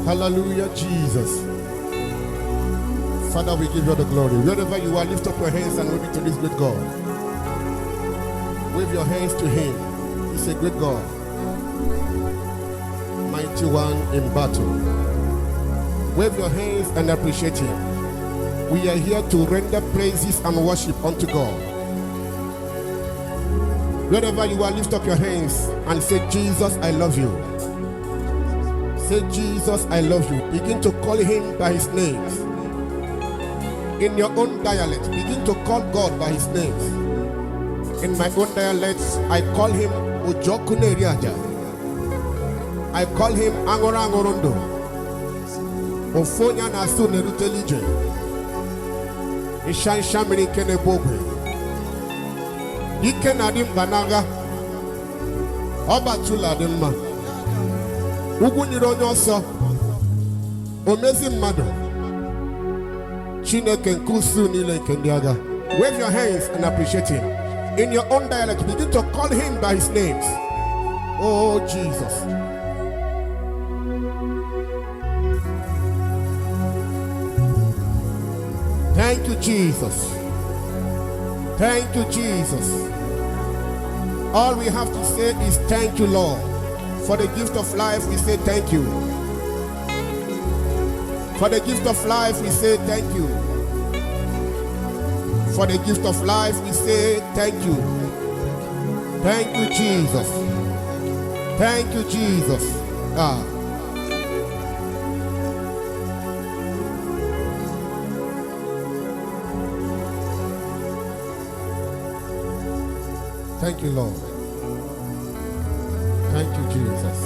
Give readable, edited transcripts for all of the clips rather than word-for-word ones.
Hallelujah, Jesus. Father, we give you the glory. Wherever you are, lift up your hands and wave it to this great God. Wave your hands to him. He's a great God. Mighty one in battle. Wave your hands and appreciate him. We are here to render praises and worship unto God. Wherever you are, lift up your hands and say, Jesus, I love you. Say, Jesus, I love you. Begin to call him by his names. In your own dialect, begin to call God by his names. In my own dialect, I call him Ujokune Riaja. I call him Angora Angorondo. Ofonya Nasu Nerutelije. Ishan Shamini Kene Bobe. Ike Nadim Banaga. Obatula Dimma. Ugunyironyo so. Omezi Mado. Chineke Nkusu Nile Kendiaga. Wave your hands and appreciate him. In your own dialect, begin to call him by his names. Oh, Jesus. Thank you, Jesus. Thank you, Jesus. All we have to say is thank you, Lord. For the gift of life, we say thank you. For the gift of life, we say thank you. For the gift of life, we say thank you. Thank you, Jesus. Thank you, Jesus. Thank you, Lord. Thank you, Jesus.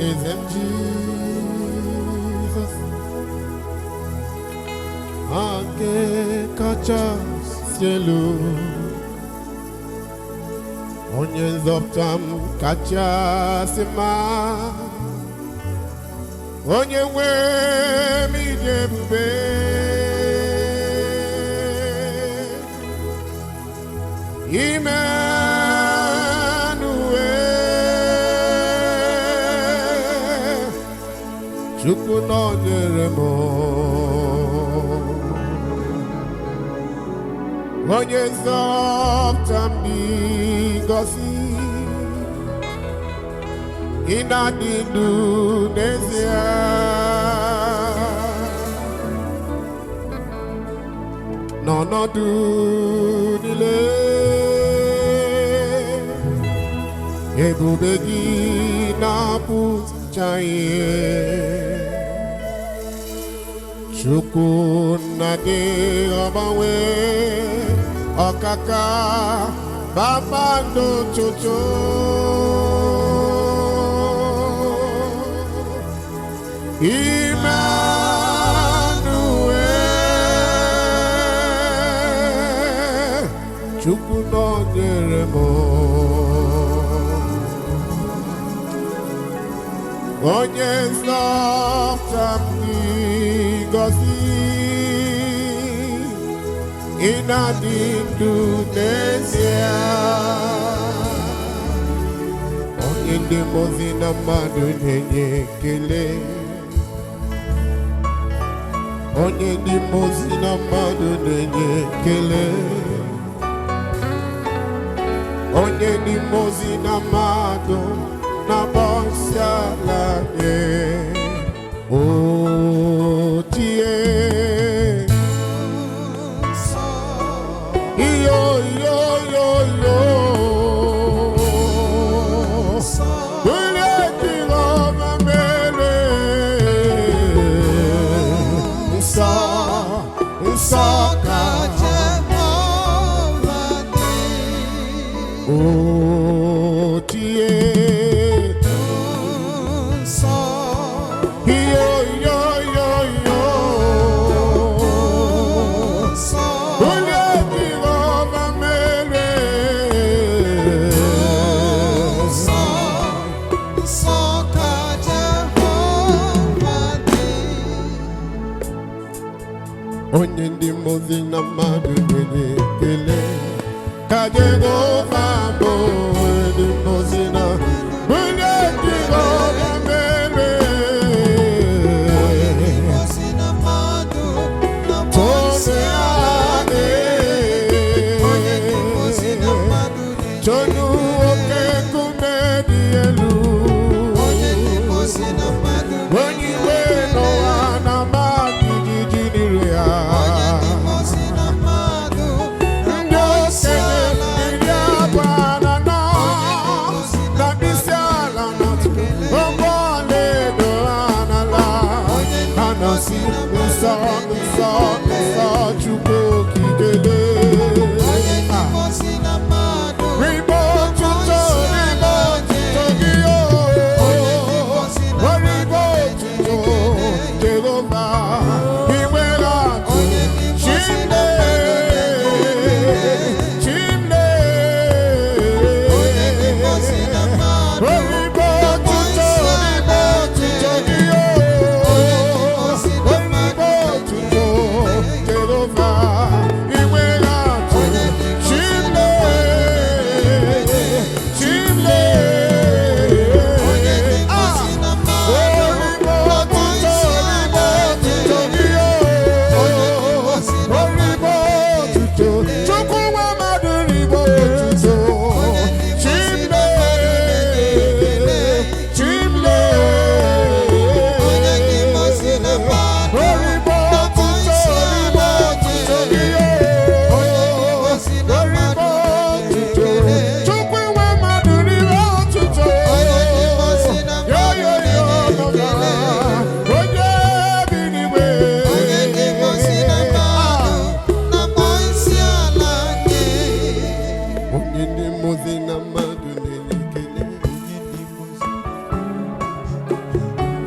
Is him Jesus. Ake kacha cielo. Onions of tam kacha sema. Onye we mi jebube. Emmanuel, Chukwu nọnyere m, onye nzọpụta m dị ngọzi, ị na-adị ndụ n'ezie. N'ọnọdụ niile, ebube gị na-apụta ihe. Chukwu na-adịghị agbanwe, ọkaka kpakpando ụtụtụ. Emmanuel, Chukwu nọnyere m. Onye nzọpụta m dị ngọzi, ị na-adị ndụ n'ezie. Onye ndị mmụọ ozi na mmadụ na-enye ekele. Onye ndị mmụọ ozi na mmadụ na-enye ekele. Onye ndị mmụọ ozi na mmadụ na bọsiala nye. O tie iyo iyo iyo iyo. Ule Jehova mere. Nsọ nsọ ka Jehova dị. O tie onye ndị mmụọ na mmadụ na-enye ekele ka Jehova bụ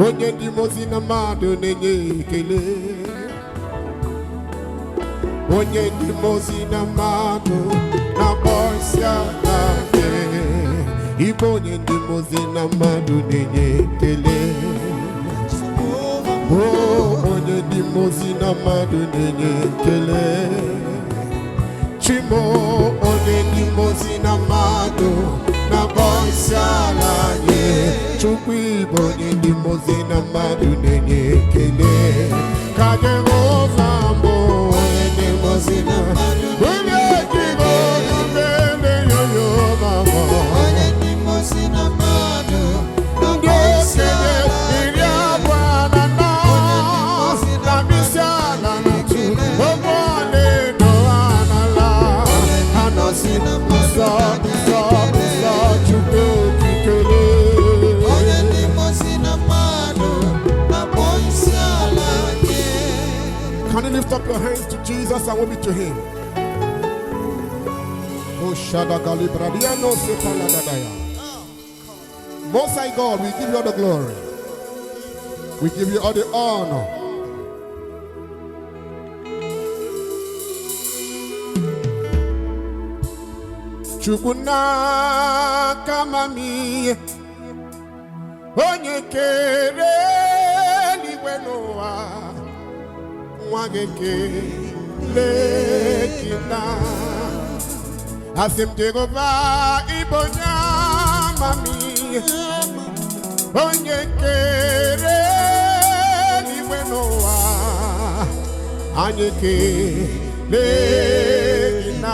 Onye ndi mozi na mmadụ na-enye ekele. Onye ndi mozi na mmadụ na-akpọ isiala nye. Ibe onye ndi mozi na mmadụ na-enye ekele. Onye ndi mozi na mmadụ na-enye ekele. Chimo onye ndi mozi na mmadụ na-akpọ isiala nye. Chukwu ibe onye ndi mozi na mmadụ na-enye ekele. Ka Jehova mbụ onye ndi mozi na mmadụ onye jigo n'ubele yoyo mama onye ndi mozi na mmadụ ndị okenye iri abụọ na anọ na misi ala na tu ụgbọ ọlaedo anala ha nọsi na nsọ nsọ nsọ Chukwu okikere. Can you lift up your hands to Jesus and warm it to Him? Oh, Shadagali Bradiano Sepaladaya. Most High God, we give you all the glory. We give you all the honor. Chukuna kamami onye kere eluigwe n'ụwa nwageke lekina asim Jehova ibonya mami onye kere eluigwe n'ụwa anyị lekina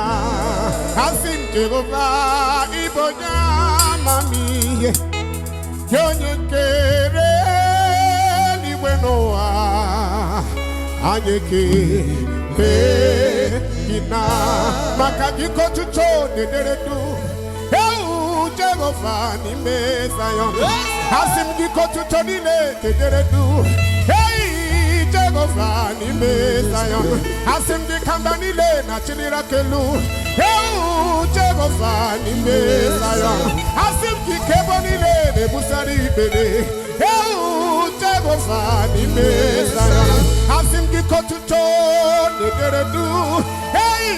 asim Jehova ibonya mami onye kere eluigwe n'ụwa anyị lekina maka giko tucho nederedu eu Jehova n'ime Zion asim giko tucho nile nederedu hey Jehova n'ime Zion asim gikanda nile na chinirakelu eu Jehova n'ime Zion asim gikebo nile nebusari ibere eu Jehova n'ime Zion asim gikotuto nederedu hey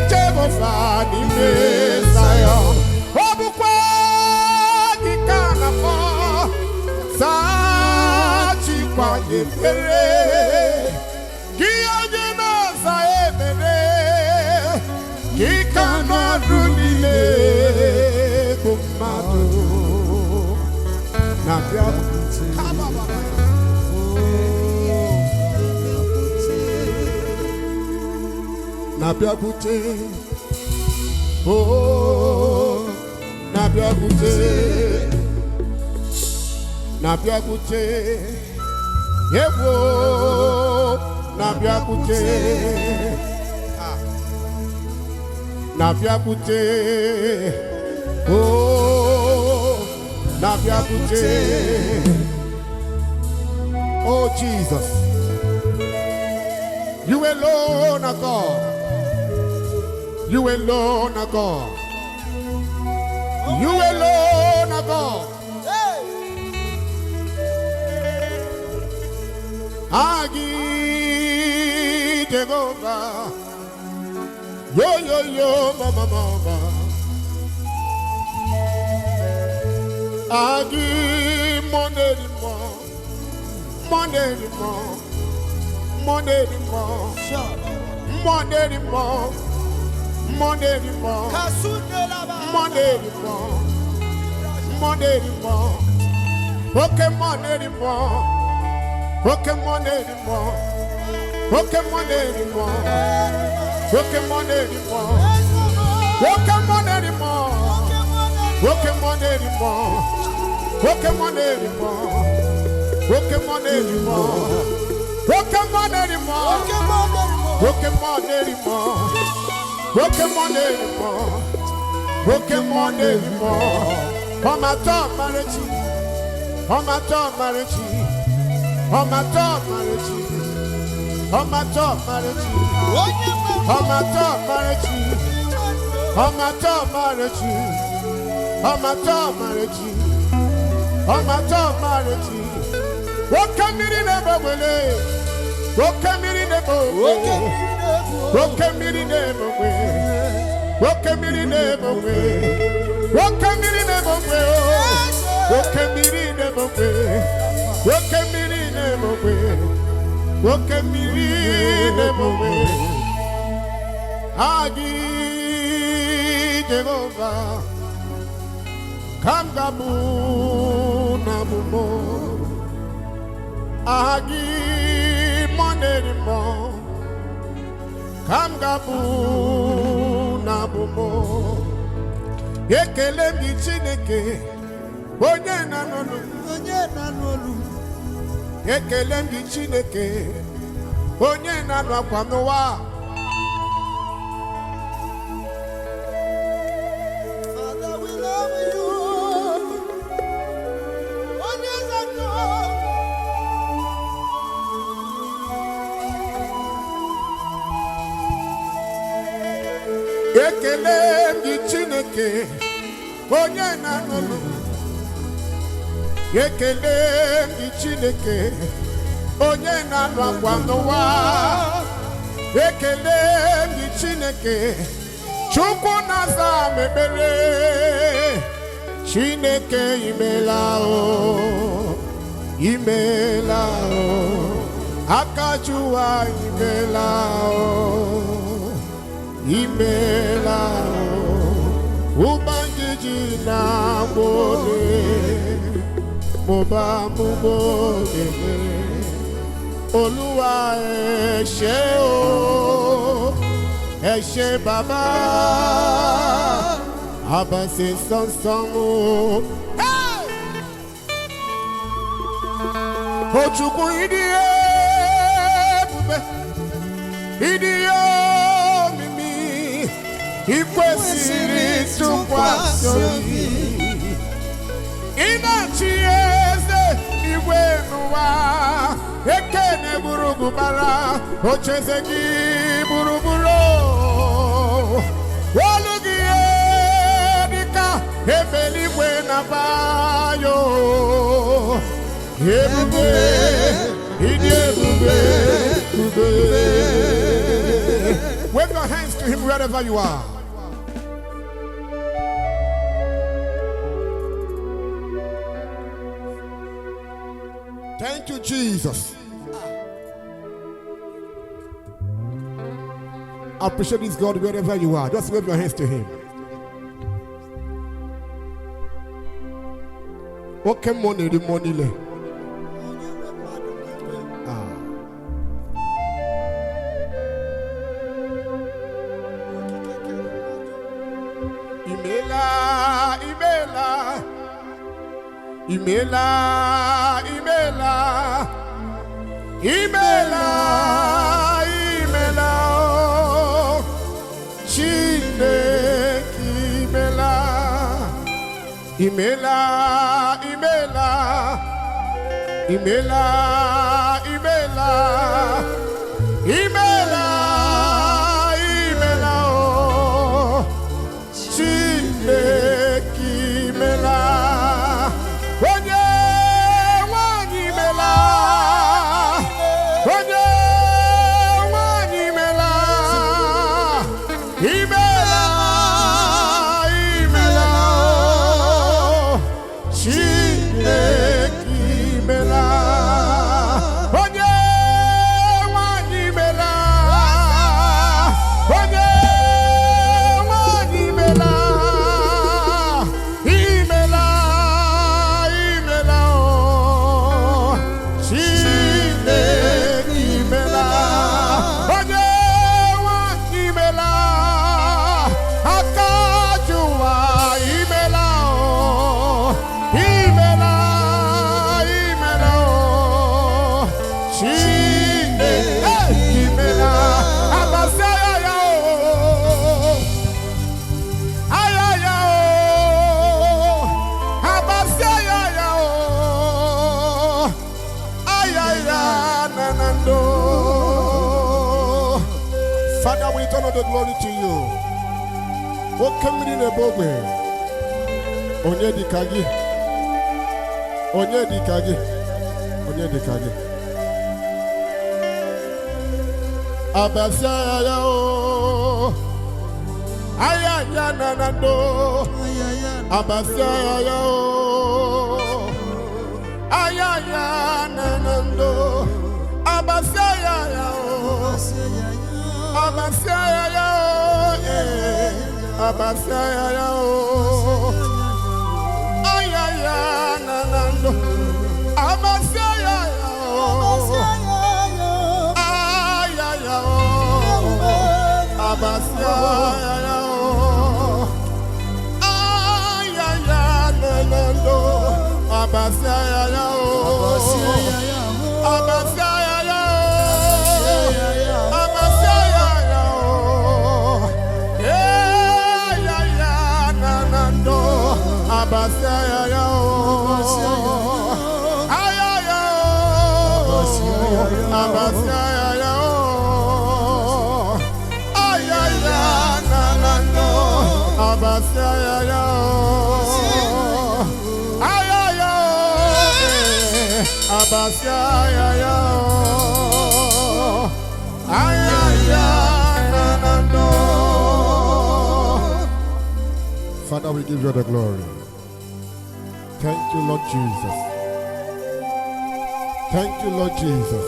Jehova n'ime Zion obukwa gikana po sachi kwa yepere giyaje na zaebere gikana runile Nabiakute, oh, Nabiakute, Nabiakute, Yewo, Nabiakute, Nabiakute, oh, Nabiakute, oh Jesus, you alone are God. You alone are God. You alone are God. Agi Jehovah. Yo yo yo mama mama. Agi money more. Money more. Money more. Money more. Money more, money more, money more, Pokemon anymore, Pokemon anymore, Pokemon anymore, Pokemon anymore, Pokemon anymore, Pokemon anymore, Pokemon anymore, Pokemon anymore, Pokemon anymore, Pokemon anymore. Pokemon anymore, Pokemon anymore. On my top marriage, on my top marriage, on my top marriage, on my top marriage, on my top marriage, on my top marriage, on my top marriage, on my top marriage. What can be in the way? What can be in the way? What can be in the way? What can be in the way? What can be in the way? What can be in the way? What can be in the way? What can be in the way? Agi Jehovah, come gabu nabumo. Agi money. Come gabu nabumo. Ekele mi Chineke, onye na nolu. Ekele mi Chineke, onye na nwa kwa n'ụwa. Father, we love you. Onye zanyo. Ekele mi Chineke, onye na nolu. Ekele mi Chineke, onye na nwa kwa n'ụwa. Ekele mi Chineke, Chukwu na-aza ekpere. Chineke imela o, imela o. Akajuwa imela o, imela o. Ubangiji na gbole, moba mubole. Olúwa ẹ ṣé o, ẹ ṣé bàbá, abase sansan o. Ojukwu idi ebube, idi omimi, ikwesịrị ntụkwasị obi. Ịna-achị eze igwe n'ụwa, ekene gburugburu ocheze gị gburugburu. Olu gị dịka ebeligwe na bayo. Ebube, ịdị ebube, ebube. Wave your hands to him wherever you are. Thank you, Jesus. Appreciate this God wherever you are. Just wave your hands to him. Okay, money, the money le. Imela, Imela, Imela, Imela, Imela, Chine, Imela, Imela, Imela, Imela, Imela, Imela, Imela, Chine, Imela. Father, we turn all the glory to you. What can we do in a bogue? Onye dikagi. Onye dikagi. Onye dikagi. Abasa ya o. Ayaya nanando. Abasa ya o. Ayaya nanando. Abasa ya o. Abasaya ya Abasaya ya Ayaya nanando Abasaya ya Ayaya Abasaya ya Ayaya nanando Abasaya ya Abasaya ya Abasaya ya Ayaya Abasaya ya Ayaya nanando Abasaya ya Ayaya Abasaya ya Ayaya nanando. Father, we give you the glory. Thank you, Lord Jesus. Thank you, Lord Jesus.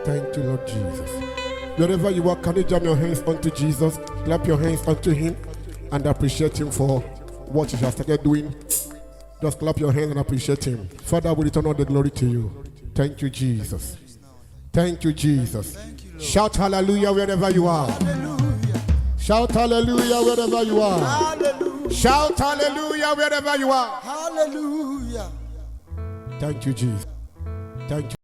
Thank you, Lord Jesus. Wherever you are, can you jam your hands unto Jesus? Clap your hands unto him and appreciate him for what he has started doing. Just clap your hands and appreciate him. Father, we return all the glory to you. Thank you, Jesus. Thank you, Jesus. Shout hallelujah wherever you are. Hallelujah. Shout hallelujah wherever you are. Hallelujah. Shout hallelujah wherever you are. Hallelujah. Thank you, Jesus. Thank you.